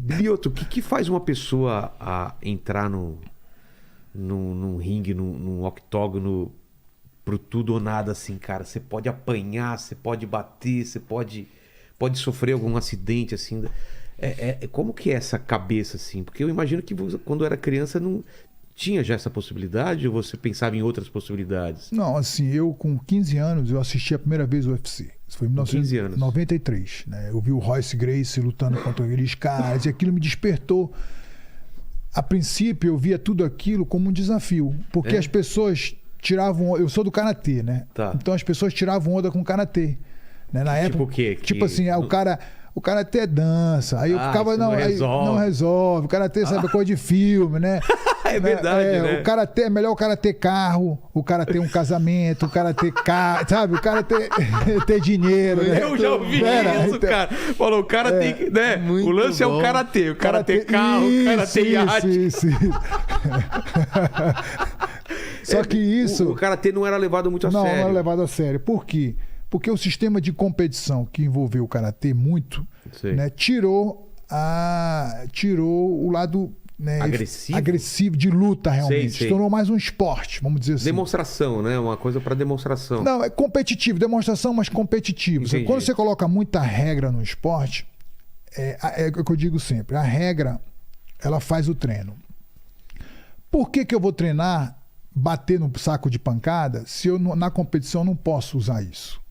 Bilioto, o que faz uma pessoa entrar num ringue, num octógono pro tudo ou nada assim, cara? Você pode apanhar, você pode bater, você pode sofrer algum acidente, assim. Como que é essa cabeça, assim? Porque eu imagino que você, quando era criança, não tinha já essa possibilidade ou você pensava em outras possibilidades? Não, assim, eu com 15 anos, eu assisti a primeira vez o UFC. Isso foi em 1993, né? Eu vi o Royce Gracie lutando contra aqueles caras e aquilo me despertou. A princípio, eu via tudo aquilo como um desafio, porque as pessoas tiravam... Eu sou do karatê, né? Tá. Então as pessoas tiravam onda com o karatê. Né? Na época, tipo o quê? Tipo assim, o karatê é dança. Aí eu ficava, não resolve. O karatê, sabe, coisa de filme, né? É verdade, né? O karatê é melhor o cara ter carro, o cara ter um casamento, o cara ter carro, sabe? O cara ter dinheiro, né? Eu já ouvi isso, cara. Falou, o cara tem, né? O lance é o karatê. O cara ter carro, o cara ter iate. Isso. Só que isso... O karatê não era levado muito a sério. Não era levado a sério. Por quê? Porque o sistema de competição que envolveu o karatê muito, né, tirou o lado... Né, agressivo de luta, realmente. Se tornou mais um esporte, vamos dizer assim. Demonstração, né? Uma coisa para demonstração. Não, é competitivo, demonstração, mas competitivo. Entendi. Quando você coloca muita regra no esporte, é o que eu digo sempre, a regra, ela faz o treino. Por que eu vou treinar, bater no saco de pancada, se eu na competição não posso usar isso?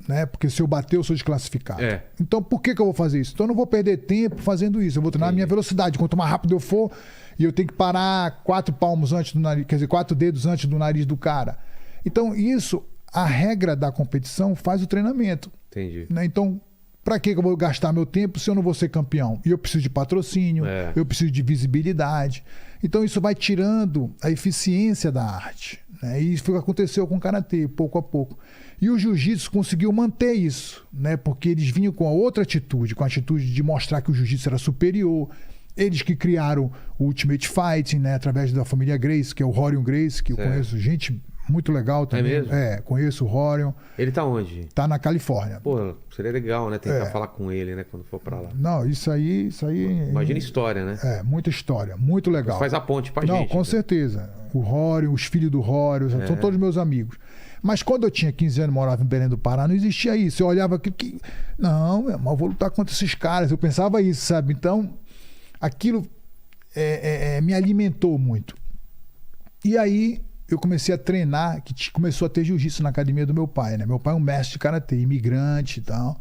Né? Porque se eu bater, eu sou desclassificado. Então, por que eu vou fazer isso? Então, eu não vou perder tempo fazendo isso. Eu vou treinar a minha velocidade. Quanto mais rápido eu for, e eu tenho que parar 4 palmos antes do nariz, quer dizer, 4 dedos antes do nariz do cara. Então, isso, a regra da competição faz o treinamento. Entendi. Né? Então, para que eu vou gastar meu tempo se eu não vou ser campeão? E eu preciso de patrocínio, eu preciso de visibilidade. Então, isso vai tirando a eficiência da arte. Né? E isso foi o que aconteceu com o karatê, pouco a pouco. E o jiu-jitsu conseguiu manter isso, né? Porque eles vinham com a outra atitude, com a atitude de mostrar que o jiu-jitsu era superior. Eles que criaram o Ultimate Fighting, né? Através da família Gracie, que é o Rorion Gracie, que eu conheço gente muito legal também. É mesmo? Conheço o Rorion. Ele tá onde? Tá na Califórnia. Pô, seria legal, né? Tentar falar com ele, né? Quando for pra lá. Não, isso aí... Imagina história, né? Muita história, muito legal. Você faz a ponte pra gente. Não, com certeza. O Rorion, os filhos do Rorion, são todos meus amigos. Mas quando eu tinha 15 anos, morava em Belém do Pará, não existia isso. Eu olhava aquilo não, meu irmão, eu vou lutar contra esses caras. Eu pensava isso, sabe? Então, aquilo me alimentou muito. E aí, eu comecei a treinar, que começou a ter jiu-jitsu na academia do meu pai, né? Meu pai é um mestre de karatê, imigrante e tal.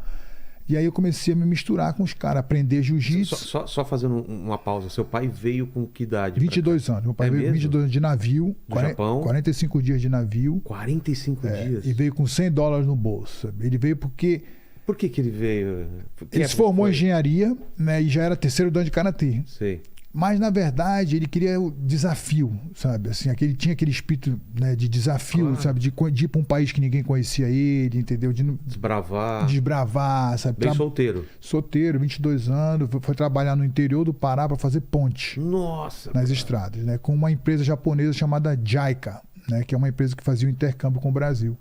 E aí eu comecei a me misturar com os caras, aprender jiu-jitsu. Só fazendo uma pausa. Seu pai veio com que idade? 22 anos. Meu pai veio com 22 anos de navio. Do Japão? 45 dias de navio. 45 dias? E veio com $100 no bolso. Ele veio porque... Por que ele veio? Ele se formou em engenharia, né? E já era terceiro dan de karatê. Sei. Mas, na verdade, ele queria o desafio, sabe? Assim, tinha aquele espírito, né, de desafio, sabe? De ir para um país que ninguém conhecia ele, entendeu? De desbravar, sabe? Bem solteiro. Solteiro, 22 anos. Foi trabalhar no interior do Pará para fazer ponte. Nossa! Nas estradas, né? Com uma empresa japonesa chamada JICA, né? Que é uma empresa que fazia o intercâmbio com o Brasil.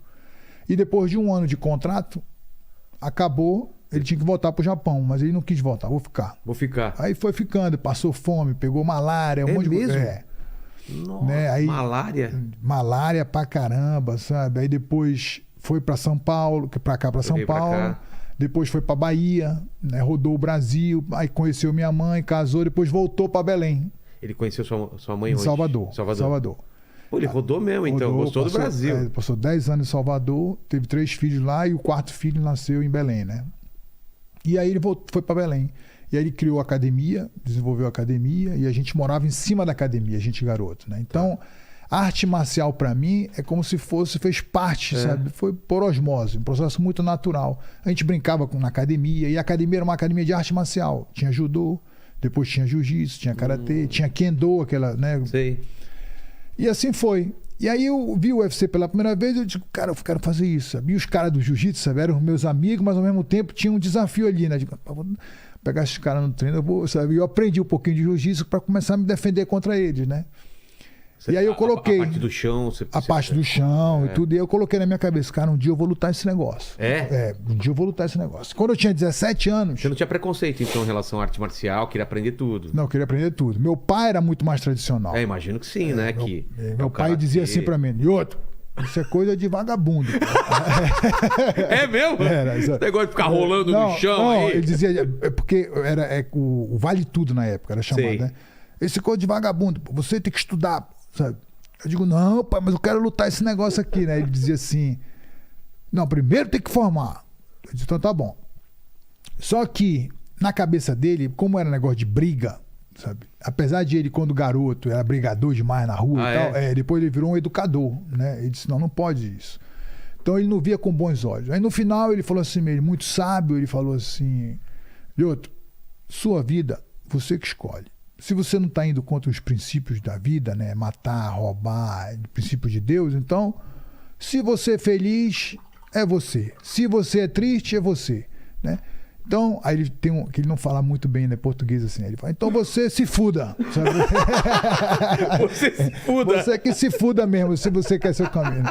E depois de 1 ano de contrato, acabou... Ele tinha que voltar pro Japão, mas ele não quis voltar. Vou ficar. Aí foi ficando, passou fome, pegou malária, um monte de coisa. Nossa, né? Aí, malária? Malária pra caramba, sabe? Aí depois foi pra São Paulo, pra cá, pra São Paulo. Depois foi pra Bahia, né? Rodou o Brasil, aí conheceu minha mãe, casou, depois voltou pra Belém. Ele conheceu sua mãe em onde? Salvador. Pô, ele rodou mesmo, então. Gostou do Brasil. Passou 10 anos em Salvador, teve 3 filhos lá e o 4º filho nasceu em Belém, né? E aí ele foi para Belém. E aí ele criou a academia, desenvolveu a academia, e a gente morava em cima da academia, a gente garoto, né? Então, a arte marcial para mim é como se fez parte, sabe? Foi por osmose, um processo muito natural. A gente brincava na academia, e a academia era uma academia de arte marcial. Tinha judô, depois tinha jiu-jitsu, tinha karatê, tinha kendo, aquela, né? Sei. E assim foi. E aí eu vi o UFC pela primeira vez e eu digo, cara, eu quero fazer isso, sabe? E os caras do jiu-jitsu, sabe? Eram meus amigos, mas ao mesmo tempo tinha um desafio ali, né? Eu digo, vou pegar esses caras no treino, sabe? E eu aprendi um pouquinho de jiu-jitsu para começar a me defender contra eles, né? E aí eu coloquei... A parte do chão... A parte do chão e tudo. E eu coloquei na minha cabeça, cara, um dia eu vou lutar esse negócio. Um dia eu vou lutar esse negócio. Quando eu tinha 17 anos... Você não tinha preconceito, então, em relação à arte marcial? Queria aprender tudo? Não, eu queria aprender tudo. Meu pai era muito mais tradicional. Imagino que sim, né? Meu pai dizia assim pra mim, Nhoto, isso é coisa de vagabundo. É mesmo? Esse negócio de ficar rolando no chão aí. Ele dizia, porque o Vale Tudo na época, era chamado, né? Esse coisa de vagabundo, você tem que estudar, sabe? Eu digo, não, pai, mas eu quero lutar esse negócio aqui, né? Ele dizia assim, não, primeiro tem que formar. Eu disse, então tá bom. Só que, na cabeça dele, como era negócio de briga, sabe? Apesar de ele, quando garoto, era brigador demais na rua e tal, depois ele virou um educador, né? Ele disse, não pode isso. Então ele não via com bons olhos. Aí no final ele falou assim, ele muito sábio, ele falou assim, Lioto, sua vida, você que escolhe. Se você não está indo contra os princípios da vida, né? Matar, roubar, princípios de Deus, então, se você é feliz, é você. Se você é triste, é você, né? Então, aí ele tem que ele não fala muito bem, né, português assim. Ele fala, então você se fuda. Sabe? Você se fuda. Você que se fuda mesmo, se você quer seu caminho.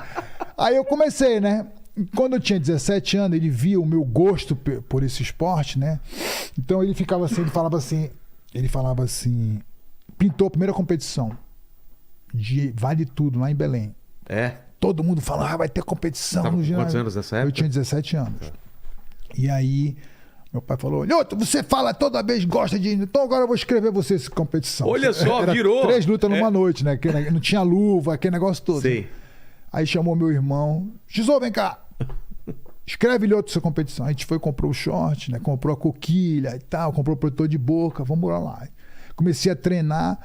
Aí eu comecei, né? Quando eu tinha 17 anos, ele via o meu gosto por esse esporte, né? Então ele ficava assim, ele falava assim, pintou a primeira competição de Vale Tudo, lá em Belém. Todo mundo falava, vai ter competição no ginásio. Quantos anos nessa época? Eu tinha 17 anos. E aí... Meu pai falou, Lioto, você fala toda vez, gosta de... Então agora eu vou escrever você essa competição. Olha só, virou. 3 lutas numa noite, né? Não tinha luva, aquele negócio todo. Sei. Aí chamou meu irmão. Xizô, vem cá. Escreve, Lioto, essa competição. A gente foi, comprou o short, né? Comprou a coquilha e tal, comprou o protetor de boca, vamos lá. Comecei a treinar.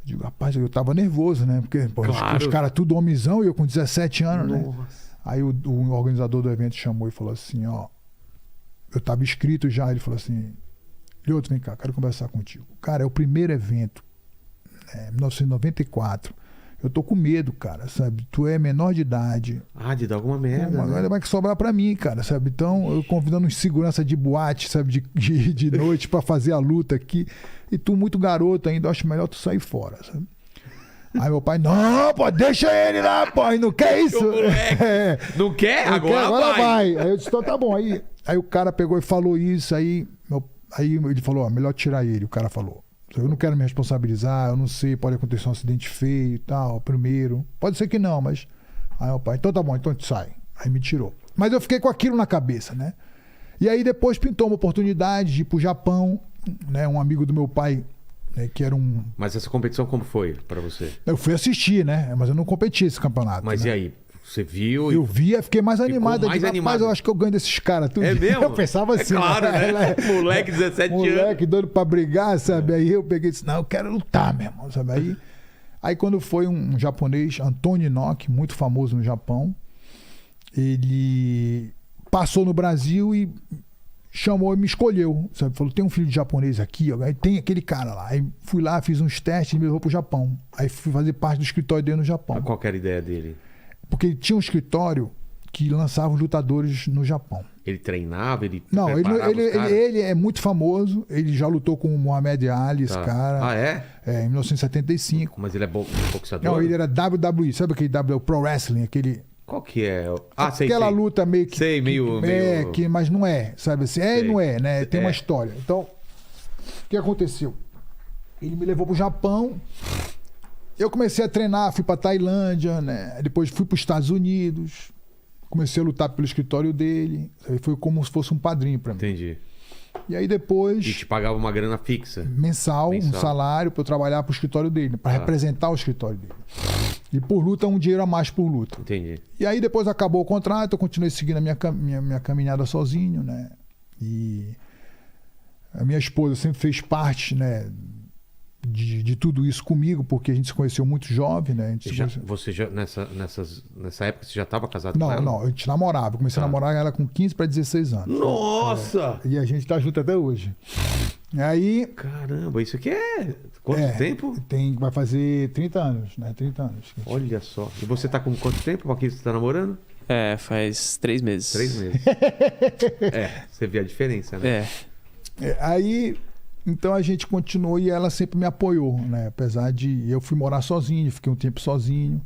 Digo, rapaz, eu tava nervoso, né? Porque pô, os caras tudo homizão e eu com 17 anos, né? Aí o organizador do evento chamou e falou assim, ó, eu tava inscrito já, ele falou assim, Lioto, vem cá, quero conversar contigo. Cara, é o primeiro evento, 1994. Eu tô com medo, cara, sabe? Tu é menor de idade. De dar alguma merda, né? Vai que sobrar pra mim, cara, sabe? Então, eu convidando uns segurança de boate, sabe? De noite pra fazer a luta aqui. E tu muito garoto ainda, eu acho melhor tu sair fora, sabe? Aí meu pai, não, pô, deixa ele lá, pô, não quer isso. Não quer? Agora vai. Aí eu disse, então tá bom. Aí o cara pegou e falou isso, aí ele falou, ó, melhor tirar ele. O cara falou, eu não quero me responsabilizar, eu não sei, pode acontecer um acidente feio e tal, primeiro. Pode ser que não, mas... Aí meu pai, então tá bom, então sai. Aí me tirou. Mas eu fiquei com aquilo na cabeça, né? E aí depois pintou uma oportunidade de ir pro Japão, né? Um amigo do meu pai, né, que era um... Mas essa competição como foi pra você? Eu fui assistir, né? Mas eu não competi esse campeonato. Mas né? E aí? Você viu? Eu via, fiquei mais animado. Rapaz, eu acho que eu ganho desses caras. Tudo. É mesmo? Eu pensava assim. Claro, né? Moleque, 17 anos. Moleque doido pra brigar, sabe? Aí eu peguei e disse, não, eu quero lutar, meu irmão, sabe? Aí quando foi um japonês, Antônio Inoki, muito famoso no Japão, ele passou no Brasil e chamou e me escolheu, sabe? Falou, tem um filho de japonês aqui, ó, aí tem aquele cara lá. Aí fui lá, fiz uns testes e me levou pro Japão. Aí fui fazer parte do escritório dele no Japão. Qual que era a ideia dele? Porque ele tinha um escritório que lançava os lutadores no Japão. Ele treinava? Não, ele é muito famoso. Ele já lutou com o Muhammad Ali, esse cara. Em 1975. Mas ele é boxeador? Não, ele era WWE. Sabe aquele WWE Pro Wrestling? Aquele... Qual que é? Sei. Aquela luta meio que... Sei, meio... mas não é, sabe assim? E não é, né? Tem uma história. Então, o que aconteceu? Ele me levou pro Japão... Eu comecei a treinar, fui para Tailândia, né? Depois fui para os Estados Unidos, comecei a lutar pelo escritório dele. Aí foi como se fosse um padrinho para mim. Entendi. E aí depois... E te pagava uma grana fixa? Mensal. Um salário para eu trabalhar para o escritório dele, para representar o escritório dele. E por luta, um dinheiro a mais por luta. Entendi. E aí depois acabou o contrato, eu continuei seguindo a minha caminhada sozinho, né? E a minha esposa sempre fez parte, né? De tudo isso comigo, porque a gente se conheceu muito jovem, né? Você já nessa época você já estava casado com ela? Não, a gente namorava. Eu comecei a namorar ela com 15 para 16 anos. Nossa! E a gente tá junto até hoje. E aí... Caramba, isso aqui é... Quanto tempo? Vai fazer 30 anos, né? 30 anos. Olha só. E você tá com quanto tempo com quem você tá namorando? Faz 3 meses. 3 meses. Você vê a diferença, né? Aí... Então a gente continuou e ela sempre me apoiou, né? Apesar de eu fui morar sozinho, fiquei um tempo sozinho,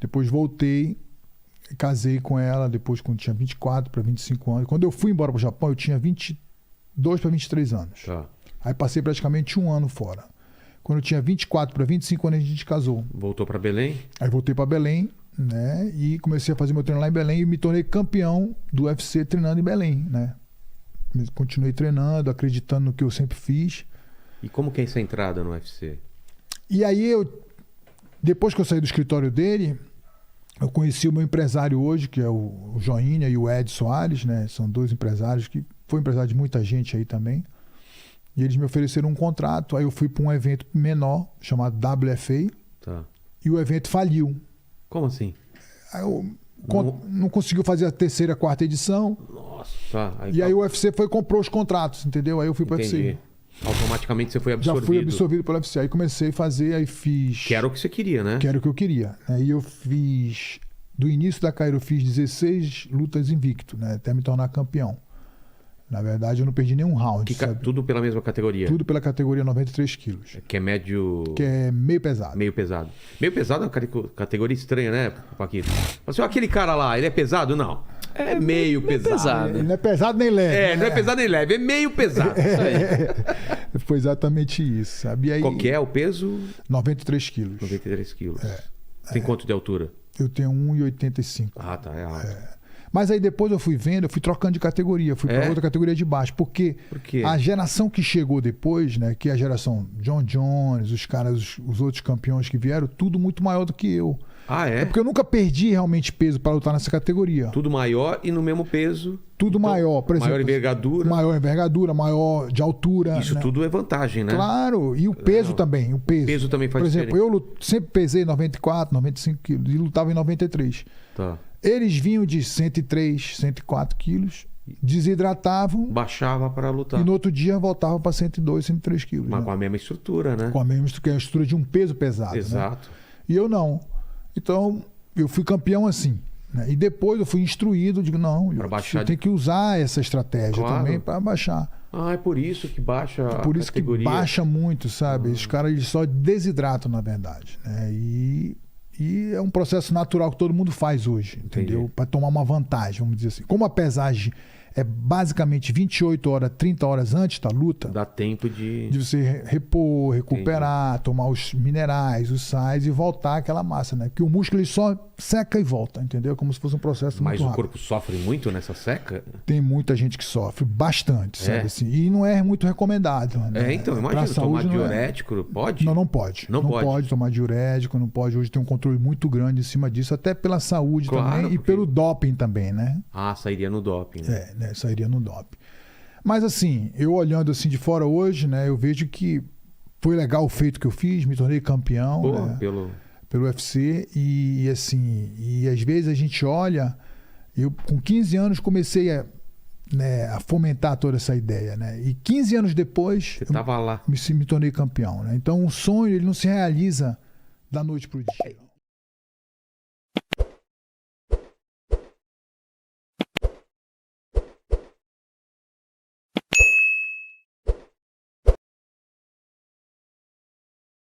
depois voltei, casei com ela, depois quando tinha 24 para 25 anos. Quando eu fui embora para o Japão, eu tinha 22 para 23 anos. Tá. Aí passei praticamente um ano fora. Quando eu tinha 24 para 25 anos, a gente casou. Voltou pra Belém? Aí voltei para Belém, né? E comecei a fazer meu treino lá em Belém e me tornei campeão do UFC treinando em Belém, né? Continuei treinando, acreditando no que eu sempre fiz. E como que é essa entrada no UFC? E aí depois que eu saí do escritório dele, eu conheci o meu empresário hoje, que é o Joinha e o Ed Soares, né? São dois empresários que foi empresário de muita gente aí também. E eles me ofereceram um contrato. Aí eu fui para um evento menor, chamado WFA, Tá. e o evento faliu. Como assim? Aí eu não conseguiu fazer a terceira, quarta edição. Nossa, tá. E aí o UFC foi e comprou os contratos, entendeu? Aí eu fui para o UFC. Entendi. Automaticamente você foi Já absorvido. fui absorvido pelo UFC. Aí comecei a fazer, aí fiz... Que era o que você queria, né? Que era o que eu queria. Aí eu fiz... Do início da carreira eu fiz 16 lutas invicto, né? Até me tornar campeão. Na verdade, eu não perdi nenhum round, sabe? Tudo pela mesma categoria? Tudo pela categoria 93 quilos. Que é médio... Que é meio pesado. Meio pesado. Meio pesado é uma categoria estranha, né, Paquito? Assim, aquele cara lá, ele é pesado? Não. É meio pesado. Ele não é pesado nem leve. É, não é pesado nem leve, é meio pesado. Isso aí. Foi exatamente isso, sabe? E aí, Qual que é o peso? 93 quilos. 93 quilos. Tem quanto de altura? Eu tenho 1,85. Ah, tá, é alto. Mas aí depois eu fui vendo, eu fui trocando de categoria, fui para outra categoria de baixo. Porque Por quê? a geração que chegou depois, né, que é a geração John Jones, os caras, os outros campeões que vieram, tudo muito maior do que eu. Ah, é? É porque eu nunca perdi realmente peso para lutar nessa categoria. Tudo maior e no mesmo peso. Tudo Então, maior, por exemplo. Maior envergadura. Maior envergadura, maior de altura. Isso né? tudo é vantagem, né? Claro, e o peso também. O peso também faz Por exemplo, diferença. eu sempre pesei 94, 95 quilos e lutava em 93. Tá. Eles vinham de 103, 104 quilos, desidratavam Baixava para lutar. e no outro dia voltavam para 102, 103 quilos. Mas né? com a mesma estrutura, né? Com a mesma estrutura de um peso pesado. Né? Exato. E eu não. Então, eu fui campeão assim. Né? E depois eu fui instruído, digo, não, Pra baixar você tem que usar essa estratégia Claro. também para baixar. Ah, é por isso que baixa a Por isso categoria. que baixa muito, sabe? Os caras eles só desidratam, na verdade. Né? E é um processo natural que todo mundo faz hoje, entendeu? Para tomar uma vantagem, vamos dizer assim. Como a pesagem é basicamente 28 horas, 30 horas antes da luta, Dá tempo de... de você repor, recuperar, tomar os minerais, os sais e voltar aquela massa, né? Porque o músculo ele só seca e volta, entendeu? Como se fosse um processo Mas muito o rápido. corpo sofre muito nessa seca? Tem muita gente que sofre, bastante, sabe? É? Assim, e não é muito recomendado. Né? É, então, Pra imagina, tomar saúde não é. diurético, pode? Não, não pode. Não pode. pode tomar diurético, não pode. Hoje tem um controle muito grande em cima disso, até pela saúde Claro, também e porque- pelo doping também, né? Ah, sairia no doping, né? É, né? Sairia no doping. Mas assim, eu olhando assim de fora hoje, né? Eu vejo que foi legal o feito que eu fiz, me tornei campeão, Pô, né? pelo... Pelo UFC e assim, e às vezes a gente olha, eu com 15 anos comecei a fomentar toda essa ideia, né? E 15 anos depois Você tava lá. me tornei campeão, né? Então o sonho ele não se realiza da noite pro dia.